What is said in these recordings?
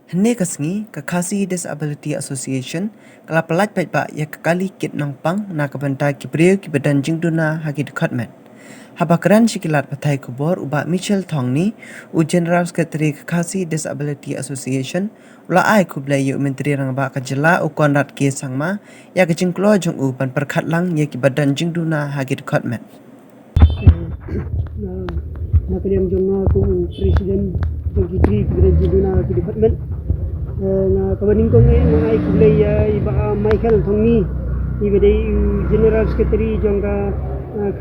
Hene kasngi ka Khasi Disability Association kala pelat baik ba ya kali kit nongpang na kabanta kibriyo ki badan jingduna hagi dekhotmet. Habakran shikilat pathai kubor uba Michelle Thongni u General Secretary ka Khasi Disability Association ula ai kublai yu menteri rang ba ka jela u konrat ke sangma ya ka jingklo jong u pan perkhat lang ya ki badan jingduna hagi dekhotmet. na kaliam jong ko presiden jogi tri jiduna ki department na kabaning kong na ay kulay iba Michael Thongni ibede general secretary jong ka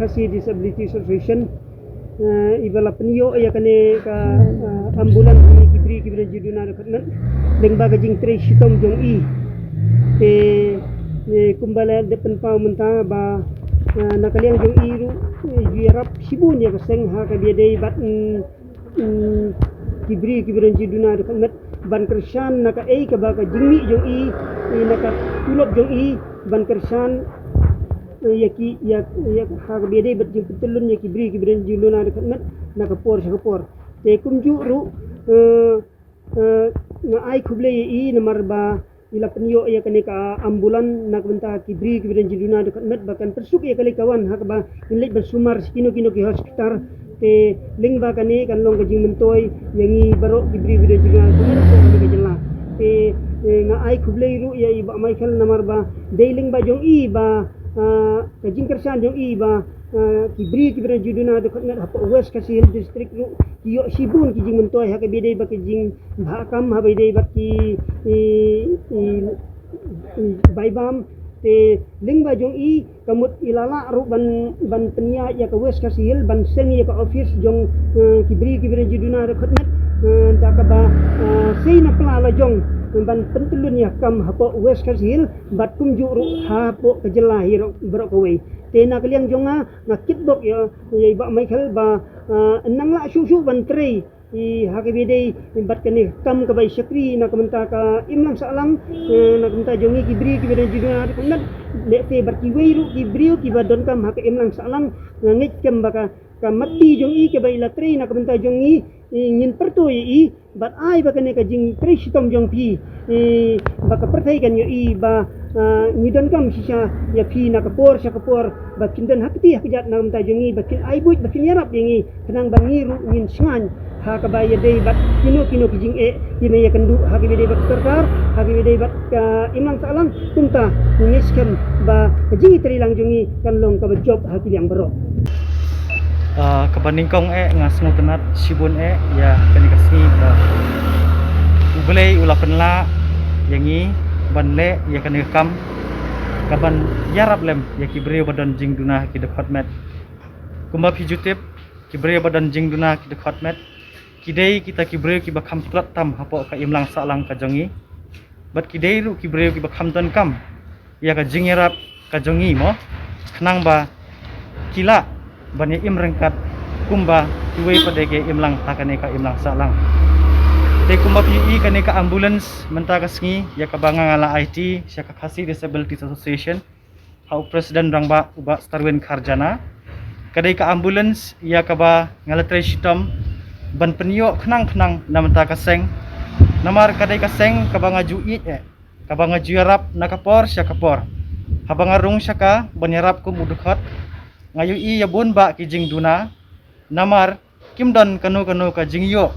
Khasi Disability Association iba la penyo ya kane ka ambulan ni kibri jiduna department deng baga jing tre shitom jong i te kumbala depan pa menta ba nakaliang jong iru yuarap sibun ya kaseng ha ka biade bat kibri jiduna department ban kersan naka ka baka jingmi jong i naka tulop jong i ban kersan yaki ya ha ka biade bat jing petulun ya kibri jiduna department naka por te kumju ru na ai kuble i namar ba ila penyo ya kane ka ambulan nak benta kibri jiduna department bahkan persuk ya kali kawan hak ba inlet bersumar kino ki hospital te ling ba kane kan long kajing mentoy yangi barok kibri jiduna department ko jela te nga ai kuble ru ya iba Michael namar ba deiling ba jong i ba kajing kersan jong i ba kibri jiduna department hapo west kasihil district ru kiyo sibun kijing mentoy hak bidai ba kijing bahakam ha bidai ba ki baibam te lingba jong i kamut ilala ru ban penia ya ka west kasihil ban seng ya ka office jong kibri jiduna department dakaba sei na plala jong ban pentelun ya kam hapo west kasihil bat kumju ru hapo kejelahir berok kowe tena kaliang jonga na kitbok ya iba Michael ba nang la susu ban trei i hakibide bat kani kam ka bai syakri na kamenta ka imlang salang na kamenta jongi kibri jiduna kunat le te barki weiru kibri ki badon kam hak imlang salang ngit kem baka ka mati jongi ke bai la trei na kamenta jongi ngin perto i bat ai baka ne ka jing trei sitom jong pi baka pertai kan yo i ba ngidon kam sisa ya pi na kapor bakin dan hakti hakjat na kamenta jongi bakin ai buit bakin yarap yengi kenang bangiru ngin sangan ha ka bay day bat kino kijing di may kandu ha ki day bat sarkar ha ki day bat imang salang tunta ngiskem ba kijing tri lang jungi kanlong ka job ha ki yang baro kabaningkong ngasno tenat sibun ya kanikasni ba ublay ula penla yangi banle ya kanikam kaban yarap lem ya kibri badan jingduna ki department kumba pijutip kibri badan jingduna ki department kidai kita kibri ki bakam plat tam hapo ka imlang salang ka jongi bat kidai ru kibri ki bakam ton kam ya ka jingerap ka jongi mo khnang ba kila bani imrengkat kumba tuwe padege imlang takane ka imlang salang te kumba pi kane ka ambulance menta ka sngi ya ka banga ngala IT sia ka Khasi Disability Association hau presiden rangba uba Starwin Kharjana kadai ka ambulance ya ka ba ngala tre shitom ban penyo khnang na menta ka seng namar kadai ka seng ka banga juit ka banga juarap na kapor sia kapor habanga rung sia ka banyarap ko mudukhat ngayu i yabon ba ki jingduna namar kimdon kanu ka jingyo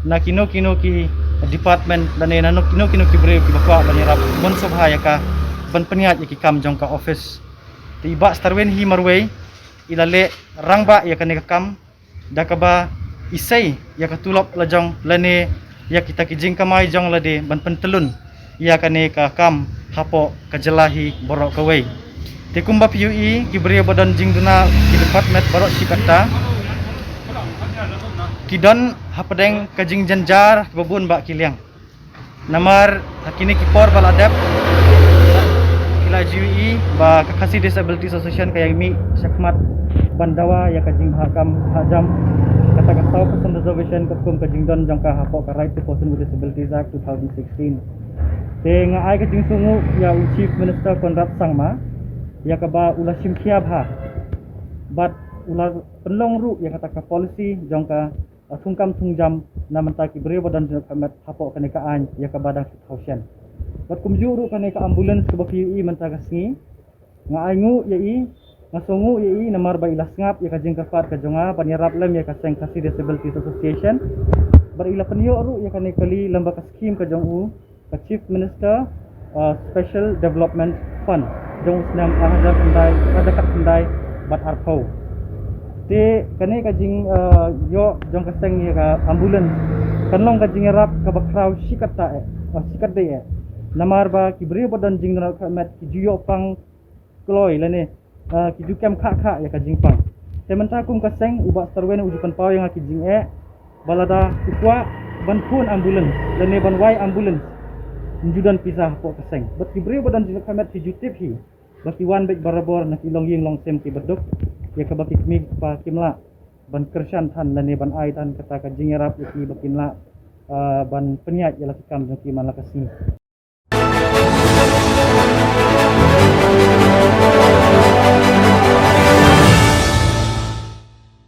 na kino ki department dan nano kino ki bre ki bakwa banyarap bon sabha ka ban peniat ki kam jong ka office tiba Starwin hi marway ilale rangba ya kane kam dakaba isay ya katulop lajong lane ya kita kijing kamay jong lade ban pentelun ya kane ka kam hapo kajelahi borok kaway te kumba PUE kibri badan jingduna ki department borok sikata kidon hapadeng kajing janjar babun ba kiliang namar hakini kipor baladap kila GUE ba Khasi Disability Association kaya mi syakmat bandawa ya kajing hakam hajam kata-kata person reservation kum kajing don jangka hapo ka right to person with disabilities act 2016 te nga ai kajing sungu ya chief minister Konrad Sangma ya kaba ulah simkiab ha bat ulah penlong ru ya kata ka policy jangka thungkam thungjam na menta ki beri badan kamet hapok kane ka an ya ka badang 2000 bat kumjuru kane ka ambulans ke baki i menta kasngi nga aingu ya i ngasongu ya i namar ba ilas ngap ya ka jingkafat ka jonga panyarap lem ya ka seng kasi disability association bar ila penyo ru ya kane kali lamba ka scheme ka jong u ka chief minister special development fund jong senam ahadap pendai kadakat pendai bat arpau te kane ka jing yo jong ka seng ya ka ambulans kanlong ka jing rap ka bakraw sikata sikat de namar ba ki beri badan jing na ka met ki juyo pang kloi lane ki jukem kha ya ka jing pang te menta kum ka seng uba sarwen ujukan pau yang ki jing balada ikwa ban pun ambulans lane ban wai ambulans njudan pisah po ka seng bat ki beri badan jing ka met ki jutip hi baki wan bek barabor na kilong ying long sem ki beduk ya ka baki kmig pa kimla ban kershan than lane ban ai tan kata ka jingerap ki bakinla ban penyat ya lakam ki man lakasi